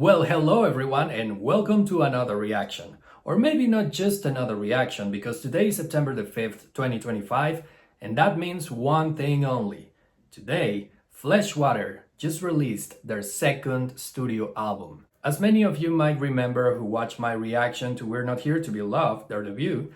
Well, hello everyone, and welcome to another reaction. Or maybe not just another reaction, because today is September the 5th, 2025, and that means one thing only. Today, Fleshwater just released their second studio album. As many of you might remember who watched my reaction to We're Not Here to Be Loved, their debut,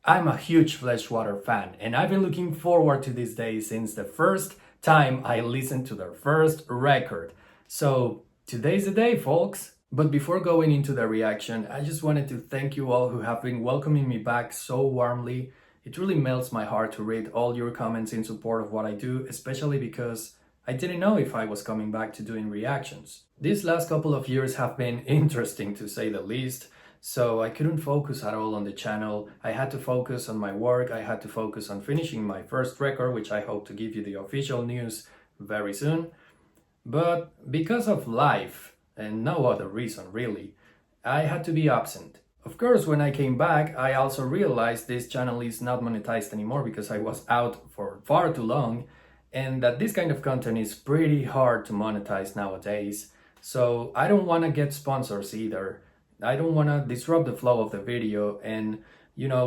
I'm a huge Fleshwater fan, and I've been looking forward to this day since the first time I listened to their first record. So, today's the day, folks! But before going into the reaction, I just wanted to thank you all who have been welcoming me back so warmly. It really melts my heart to read all your comments in support of what I do, especially because I didn't know if I was coming back to doing reactions. These last couple of years have been interesting to say the least, so I couldn't focus at all on the channel. I had to focus on my work, I had to focus on finishing my first record, which I hope to give you the official news very soon. But because of life, and no other reason really, I had to be absent. Of course, when I came back, I also realized this channel is not monetized anymore because I was out for far too long, and that this kind of content is pretty hard to monetize nowadays. So I don't want to get sponsors either. I don't want to disrupt the flow of the video and,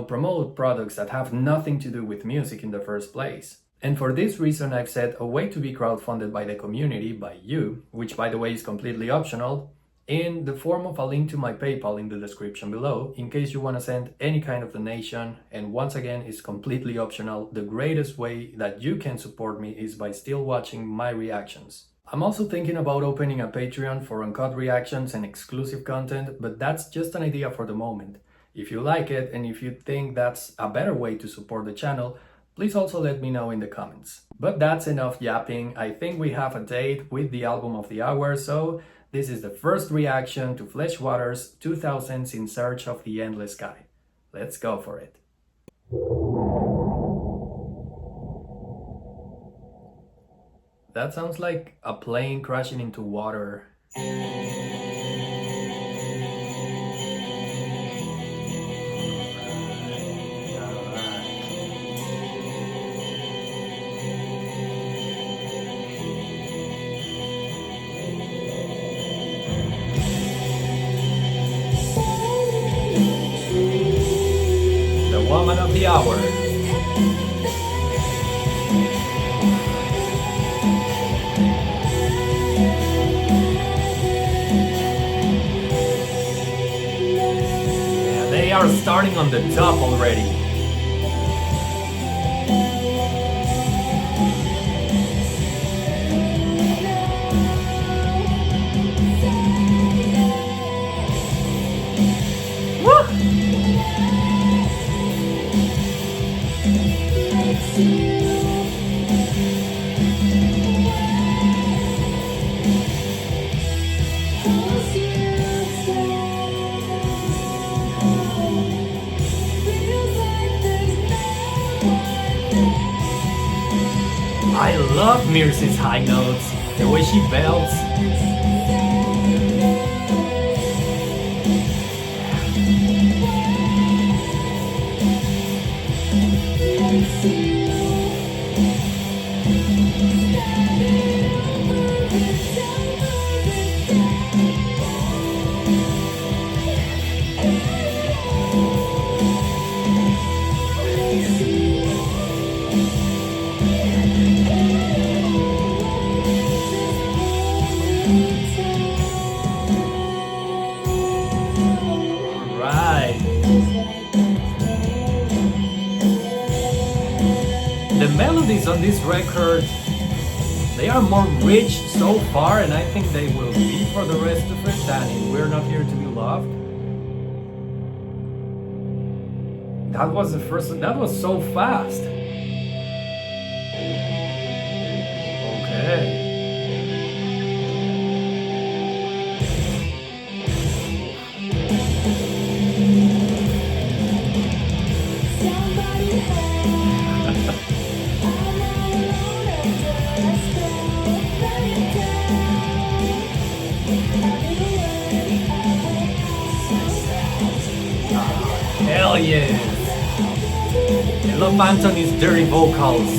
promote products that have nothing to do with music in the first place. And for this reason, I've set a way to be crowdfunded by the community, by you, which by the way is completely optional, in the form of a link to my PayPal in the description below, in case you want to send any kind of donation. And once again, it's completely optional. The greatest way that you can support me is by still watching my reactions. I'm also thinking about opening a Patreon for uncut reactions and exclusive content, but that's just an idea for the moment. If you like it, and if you think that's a better way to support the channel, please also let me know in the comments. But that's enough yapping. I think we have a date with the album of the hour, so this is the first reaction to Fleshwater's 2000s In Search of the Endless Sky. Let's go for it. That sounds like a plane crashing into water. Woman of the hour. Yeah, they are starting on the top already. I love Mirce's high notes, the way she belts. The melodies on this record, they are more rich so far, and I think they will be for the rest of it than in We're Not Here to Be Loved. That was the first one. That was so fast. Okay. Hell yeah! I love Anthony's dirty vocals.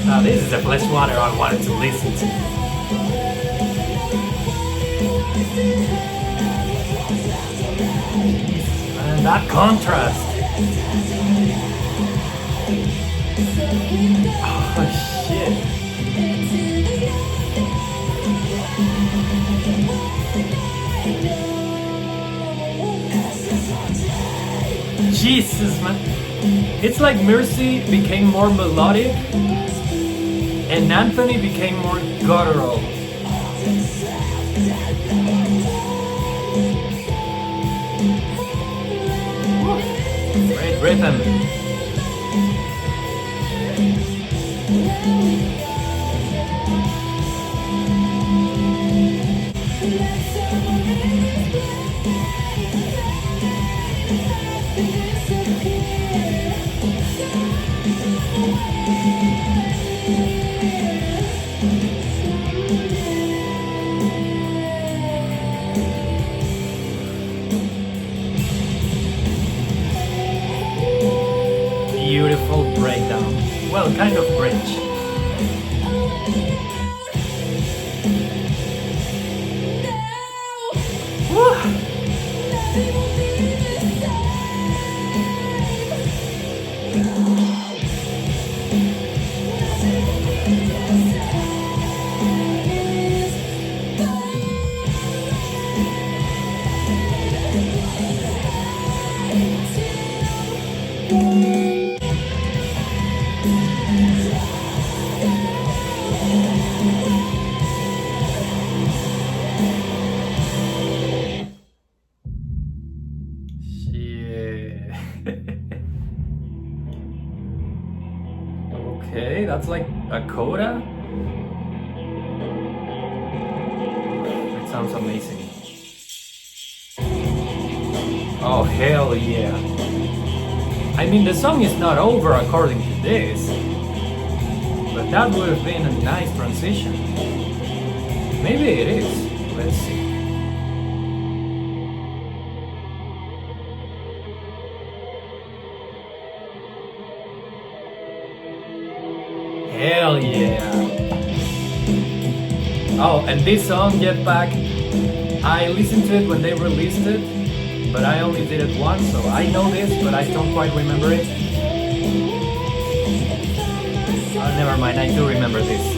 Now this is the Fleshwater I wanted to listen to. And that contrast. Oh shit. Jesus, man. It's like Mercy became more melodic and Anthony became more guttural. Great rhythm. Beautiful breakdown. Well, kind of bridge. Okay, that's like a coda. It sounds amazing. Oh, hell yeah. I mean, the song is not over according to this, but that would have been a nice transition. Maybe it is. Let's see. Hell yeah! Oh, and this song, Get Back, I listened to it when they released it, but I only did it once, so I know this, but I don't quite remember it. Oh, never mind, I do remember this.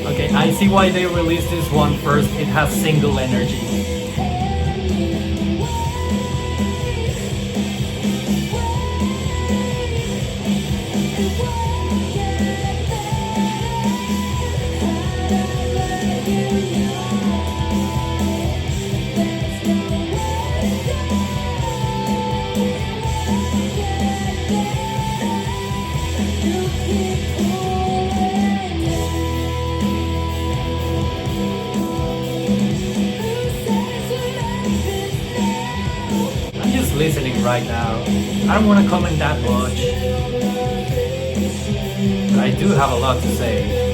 Okay, I see why they released this one first. It has single energy. Listening right now. I don't want to comment that much, but I do have a lot to say.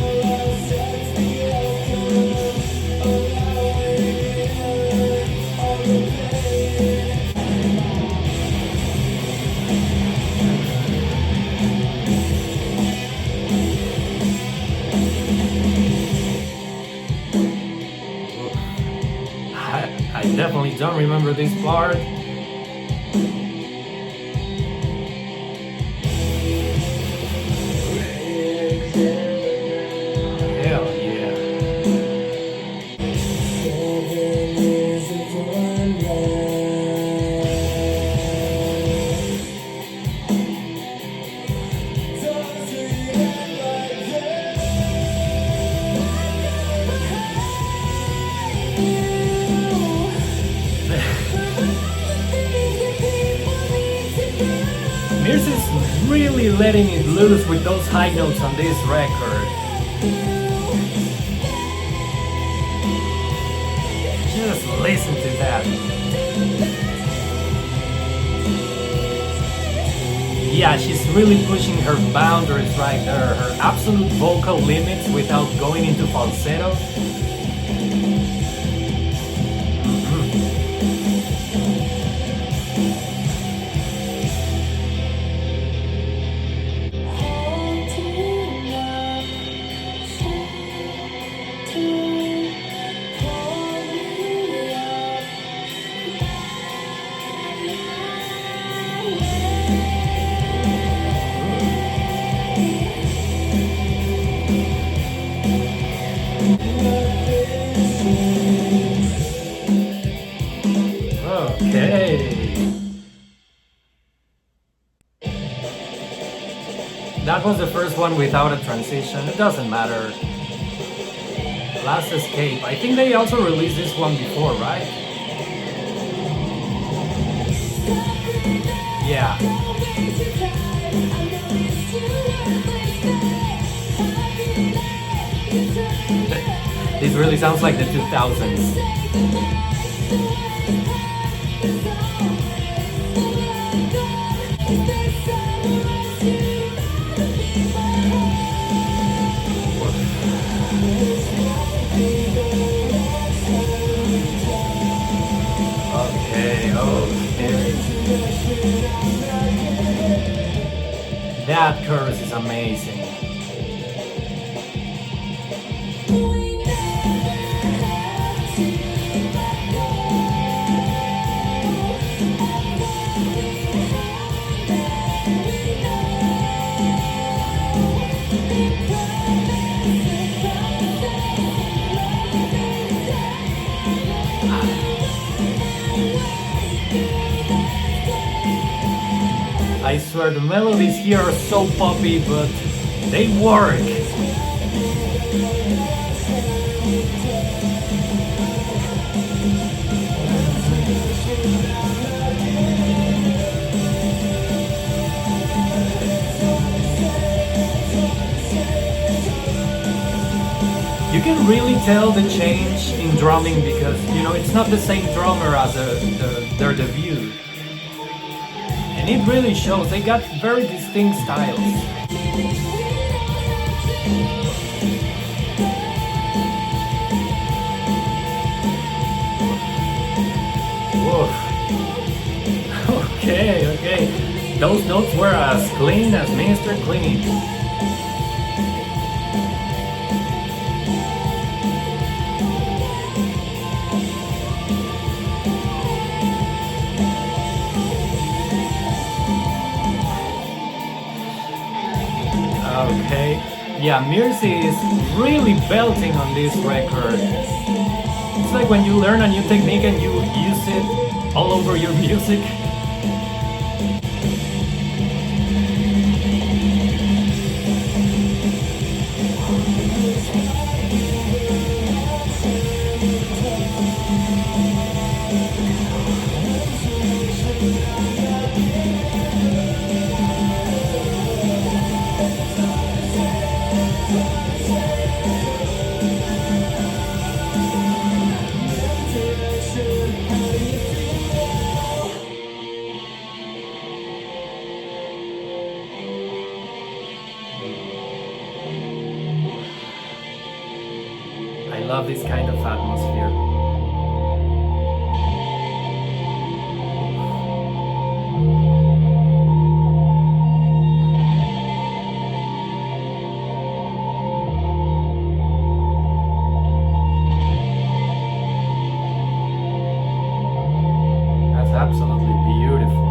I definitely don't remember this part. Mears is really letting it loose with those high notes on this record. Just listen to that. Yeah, she's really pushing her boundaries right there, her absolute vocal limits without going into falsetto. Okay. That was the first one without a transition. It doesn't matter. Last Escape. I think they also released this one before, right? Yeah. This really sounds like the 2000s. Okay, okay. That chorus is amazing. I swear the melodies here are so poppy, but they work. You can really tell the change in drumming because, you know, it's not the same drummer as their debut. And it really shows, they got very distinct styles. Whoa. Okay. Those notes were as clean as Mr. Clean. Okay, yeah, Mirzi is really belting on this record. It's like when you learn a new technique and you use it all over your music. I love this kind of atmosphere. That's absolutely beautiful.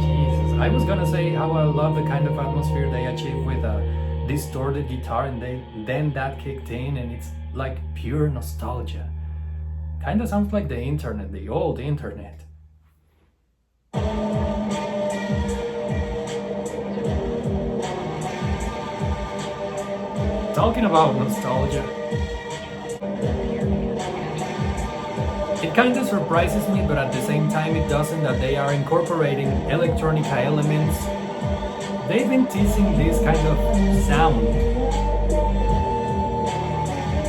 Jesus, I was gonna say how I love the kind of atmosphere they achieve with a distorted guitar, and then that kicked in, and it's like pure nostalgia. Kinda sounds like the internet, the old internet. Talking about nostalgia, it kinda surprises me, but at the same time it doesn't, that they are incorporating electronica elements. They've been teasing this kind of sound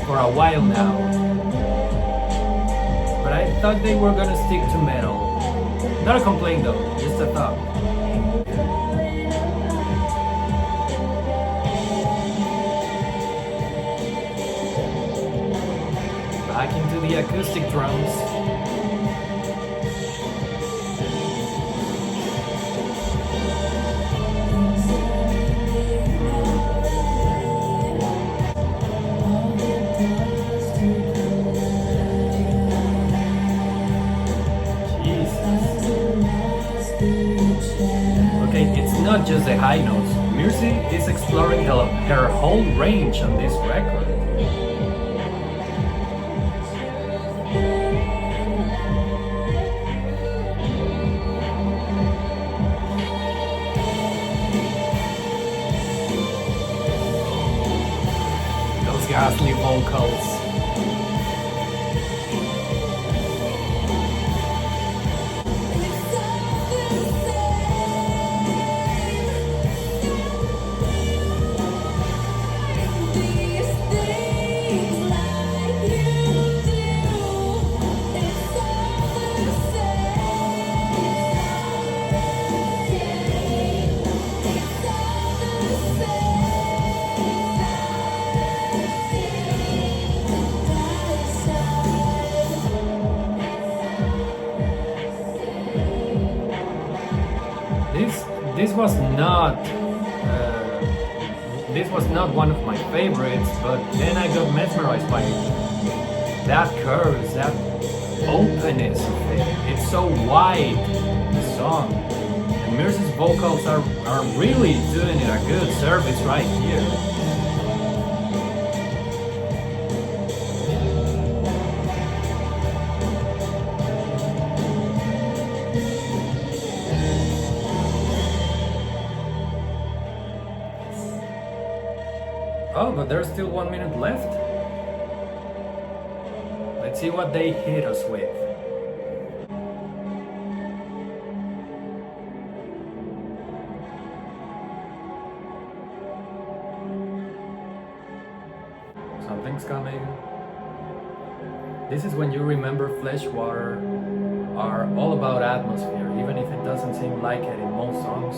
for a while now, but I thought they were gonna stick to metal. Not a complaint though, just a thought. Back into the acoustic drums. Okay, it's not just the high notes. Mercy is exploring her whole range on this record. Those ghastly vocals. This was not one of my favorites, but then I got mesmerized by that curves, that openness of it. It's so wide, the song. And Mercy's vocals are really doing it a good service right here. Oh, but there's still 1 minute left. Let's see what they hit us with. Something's coming. This is when you remember Fleshwater are all about atmosphere, even if it doesn't seem like it in most songs.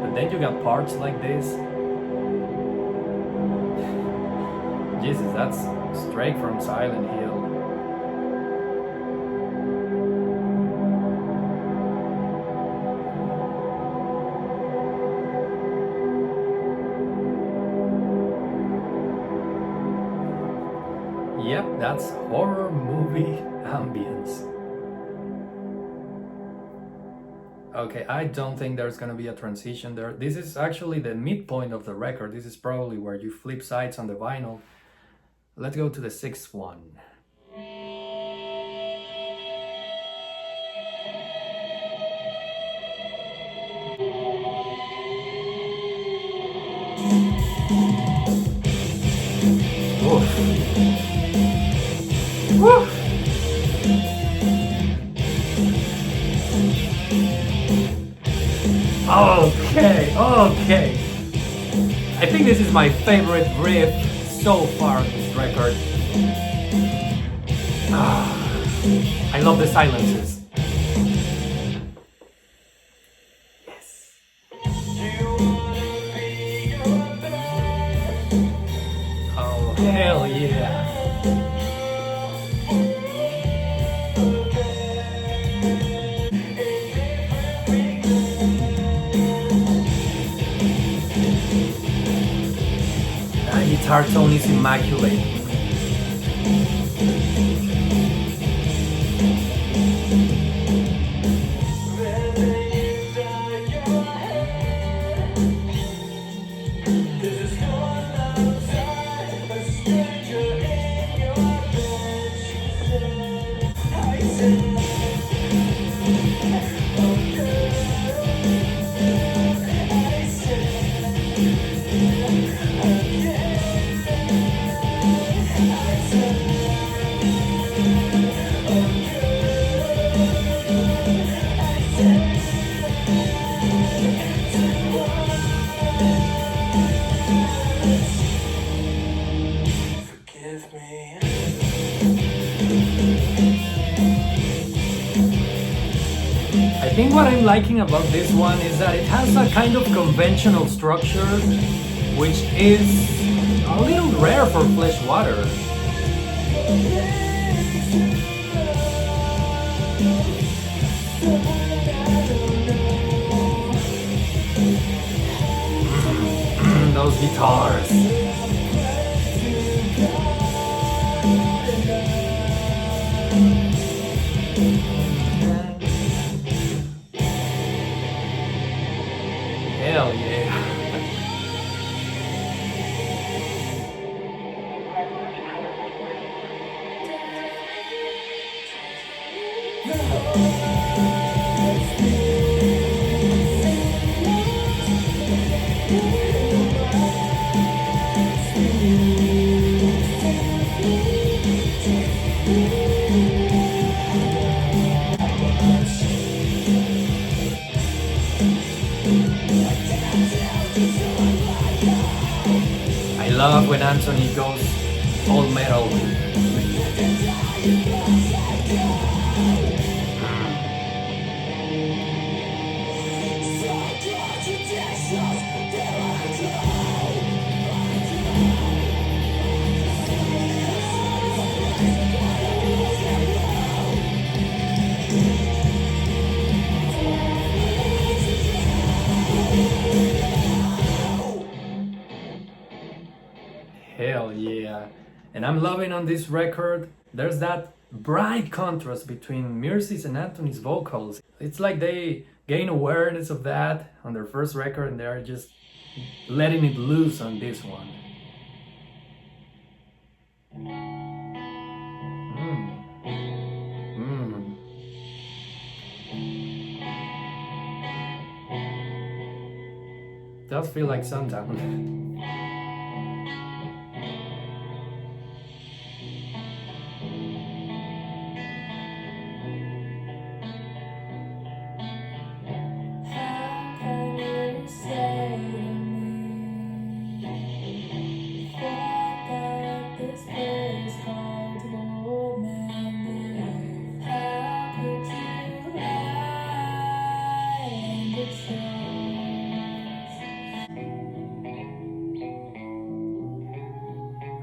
But then you got parts like this. Jesus, that's straight from Silent Hill. Yep, that's horror movie ambience. Okay, I don't think there's gonna be a transition there. This is actually the midpoint of the record. This is probably where you flip sides on the vinyl. Let's go to the sixth one. Oof. Woo. Okay. I think this is my favorite riff so far on this record. I love the silences. Yes. Oh, hell yeah. That guitar tone is immaculate. I think what I'm liking about this one is that it has a kind of conventional structure, which is a little rare for Fleshwater. Those guitars. Hell yeah. love when Anthony goes all metal. Hell yeah. And I'm loving on this record, there's that bright contrast between Mercy's and Anthony's vocals. It's like they gain awareness of that on their first record and they're just letting it loose on this one. Does feel like Sundown.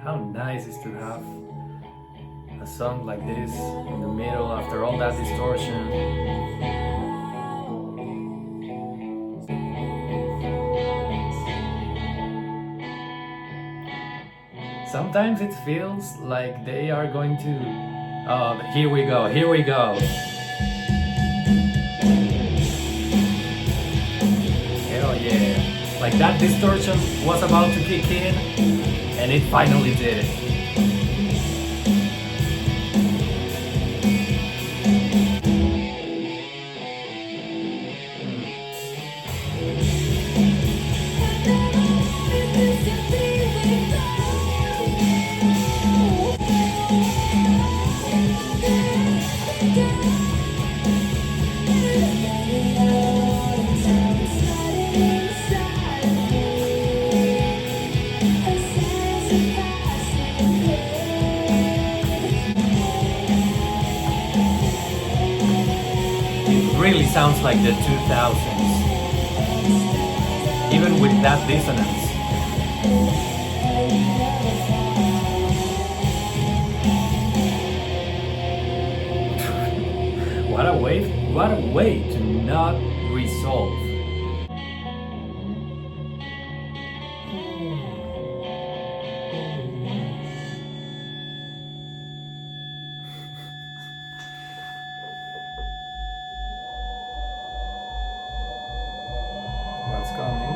How nice is to have a song like this in the middle after all that distortion. Sometimes it feels like they are going to... Oh, here we go, here we go. Hell yeah. Like that distortion was about to kick in, and it finally did it. Really sounds like the 2000s, even with that dissonance. What a way to not resolve. What's coming?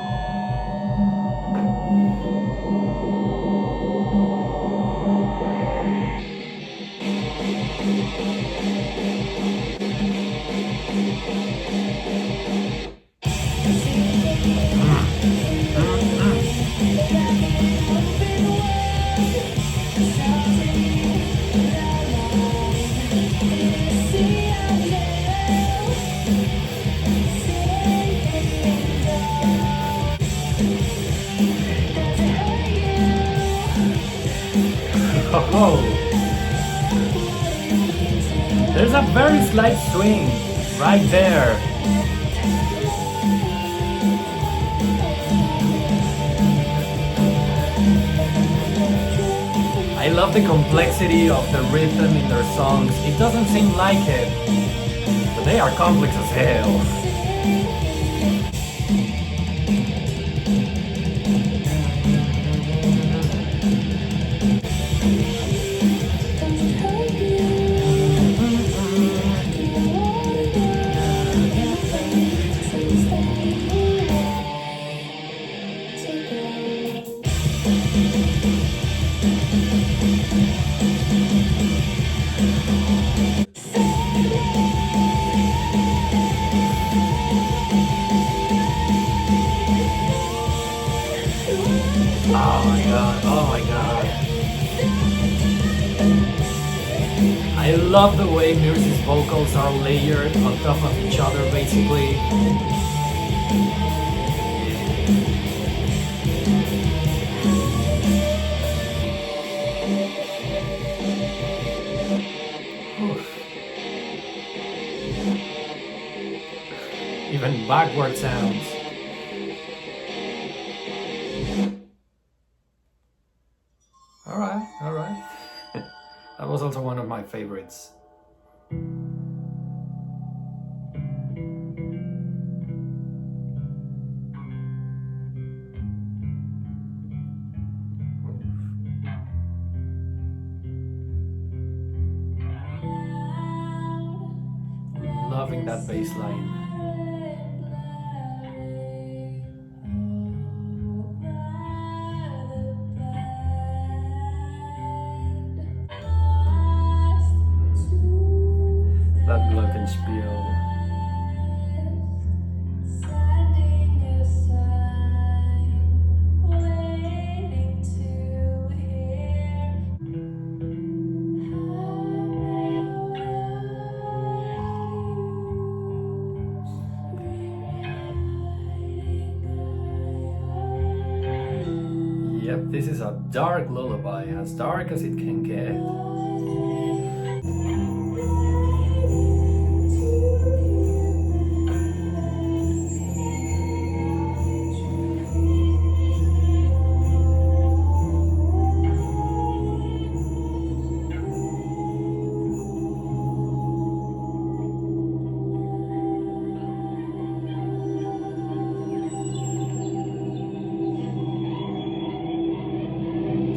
Oh, there's a very slight swing right there. I love the complexity of the rhythm in their songs. It doesn't seem like it, but they are complex as hell. Oh my god, oh my god. I love the way Mercy's vocals are layered on top of each other basically. even backward sounds. Alright. That was also one of my favorites. Loving that bass line. That glockenspiel. Yep, this is a dark lullaby, as dark as it can get.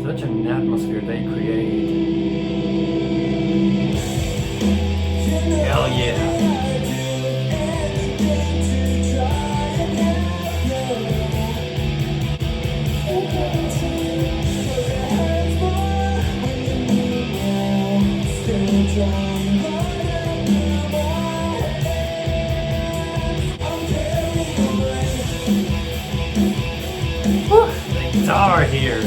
Such an atmosphere they create. Hell yeah. Whew, the guitar here.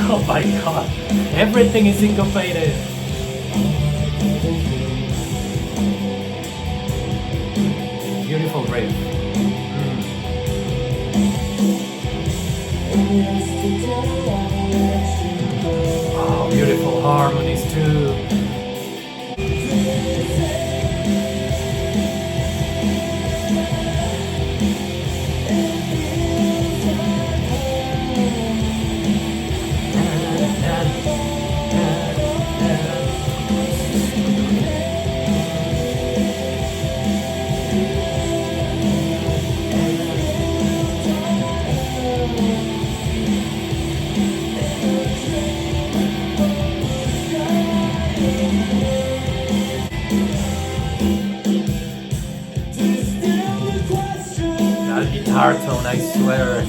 Oh my god, everything is syncopated. Beautiful riff. Oh, beautiful harmonies too. That guitar tone, I swear.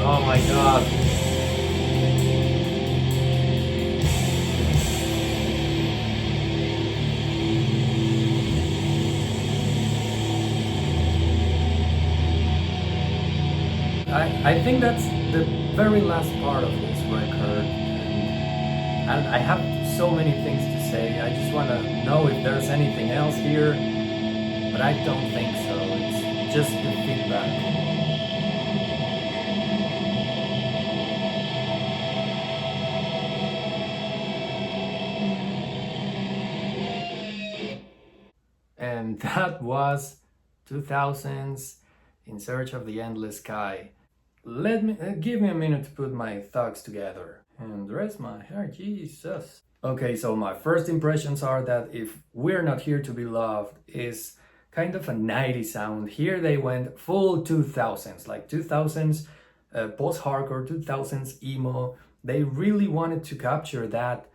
Oh my god. I think that's the very last part of this record, and I have so many things to say. I just want to know if there's anything else here, but I don't think so. It's just the feedback. And that was 2000's In Search of the Endless Sky. Let me give me a minute to put my thoughts together and dress my hair. Jesus. Okay, so my first impressions are that If We're Not Here to Be Loved is kind of a 90s sound. Here they went full 2000s, like 2000s post-hardcore, 2000s emo. They really wanted to capture that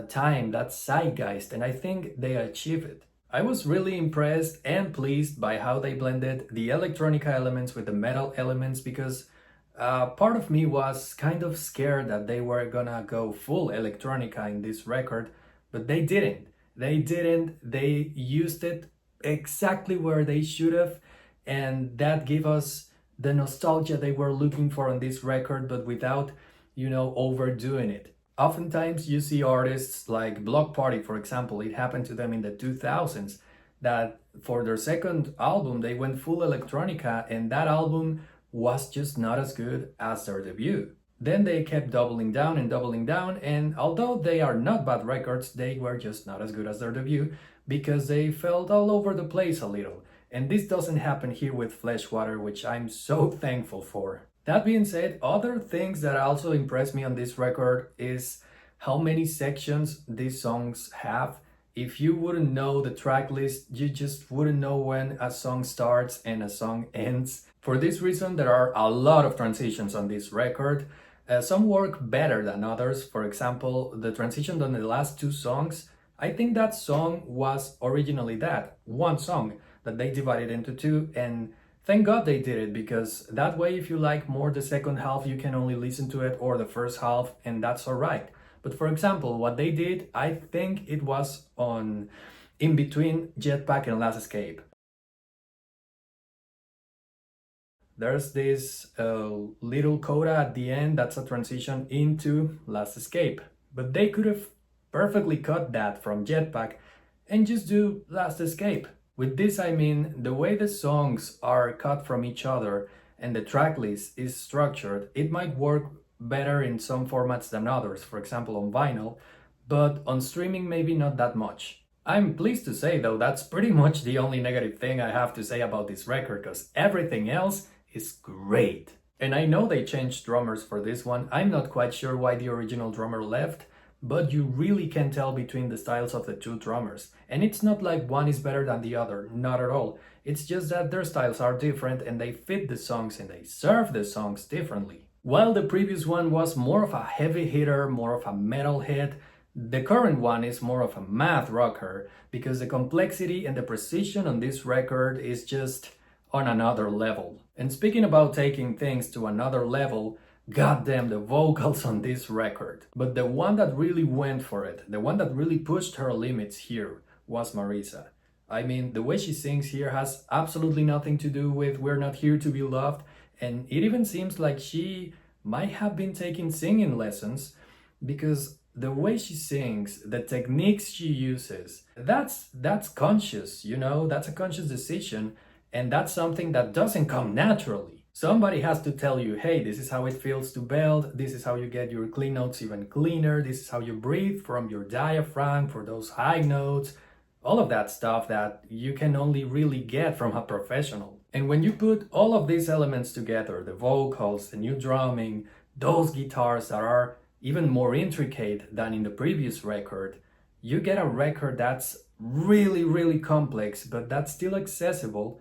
time, that zeitgeist, and I think they achieved it. I was really impressed and pleased by how they blended the electronica elements with the metal elements, because part of me was kind of scared that they were gonna go full electronica in this record, but they didn't. They didn't. They used it exactly where they should have, and that gave us the nostalgia they were looking for on this record, but without, overdoing it. Oftentimes you see artists like Block Party, for example, it happened to them in the 2000s, that for their second album they went full electronica, and that album was just not as good as their debut. Then they kept doubling down, and although they are not bad records, they were just not as good as their debut because they felt all over the place a little. And this doesn't happen here with Fleshwater, which I'm so thankful for. That being said, other things that also impressed me on this record is how many sections these songs have. If you wouldn't know the track list, you just wouldn't know when a song starts and a song ends. For this reason, there are a lot of transitions on this record. Some work better than others. For example, the transition on the last two songs, I think that song was originally that, one song that they divided into two, and thank God they did it, because that way if you like more the second half, you can only listen to it, or the first half, and that's alright. But for example, what they did, I think it was on in between Jetpack and Last Escape. There's this little coda at the end that's a transition into Last Escape. But they could have perfectly cut that from Jetpack and just do Last Escape. With this I mean the way the songs are cut from each other and the track list is structured, it might work better in some formats than others, for example on vinyl, but on streaming maybe not that much. I'm pleased to say though that's pretty much the only negative thing I have to say about this record, because everything else is great. And I know they changed drummers for this one. I'm not quite sure why the original drummer left, but you really can tell between the styles of the two drummers. And it's not like one is better than the other, not at all. It's just that their styles are different and they fit the songs and they serve the songs differently. While the previous one was more of a heavy hitter, more of a metal hit, the current one is more of a math rocker, because the complexity and the precision on this record is just on another level. And speaking about taking things to another level, goddamn the vocals on this record. But the one that really went for it, the one that really pushed her limits here, was Marisa. I mean, the way she sings here has absolutely nothing to do with We're Not Here to Be Loved, and it even seems like she might have been taking singing lessons, because the way she sings, the techniques she uses, that's conscious, that's a conscious decision, and that's something that doesn't come naturally. Somebody has to tell you, hey, this is how it feels to belt, this is how you get your clean notes even cleaner, this is how you breathe from your diaphragm for those high notes, all of that stuff that you can only really get from a professional. And when you put all of these elements together, the vocals, the new drumming, those guitars that are even more intricate than in the previous record, you get a record that's really, really complex, but that's still accessible.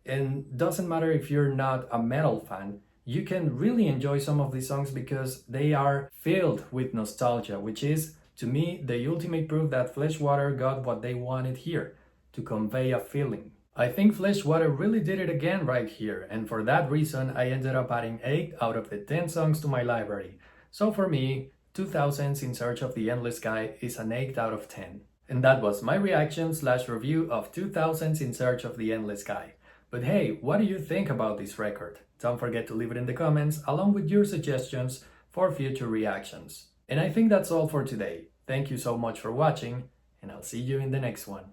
And doesn't matter if you're not a metal fan, you can really enjoy some of these songs because they are filled with nostalgia, which is, to me, the ultimate proof that Fleshwater got what they wanted here, to convey a feeling. I think Fleshwater really did it again right here, and for that reason I ended up adding 8 out of the 10 songs to my library. So for me, 2000s In Search of the Endless Sky is an 8 out of 10. And that was my reaction/review of 2000s In Search of the Endless Sky. But hey, what do you think about this record? Don't forget to leave it in the comments along with your suggestions for future reactions. And I think that's all for today. Thank you so much for watching, and I'll see you in the next one.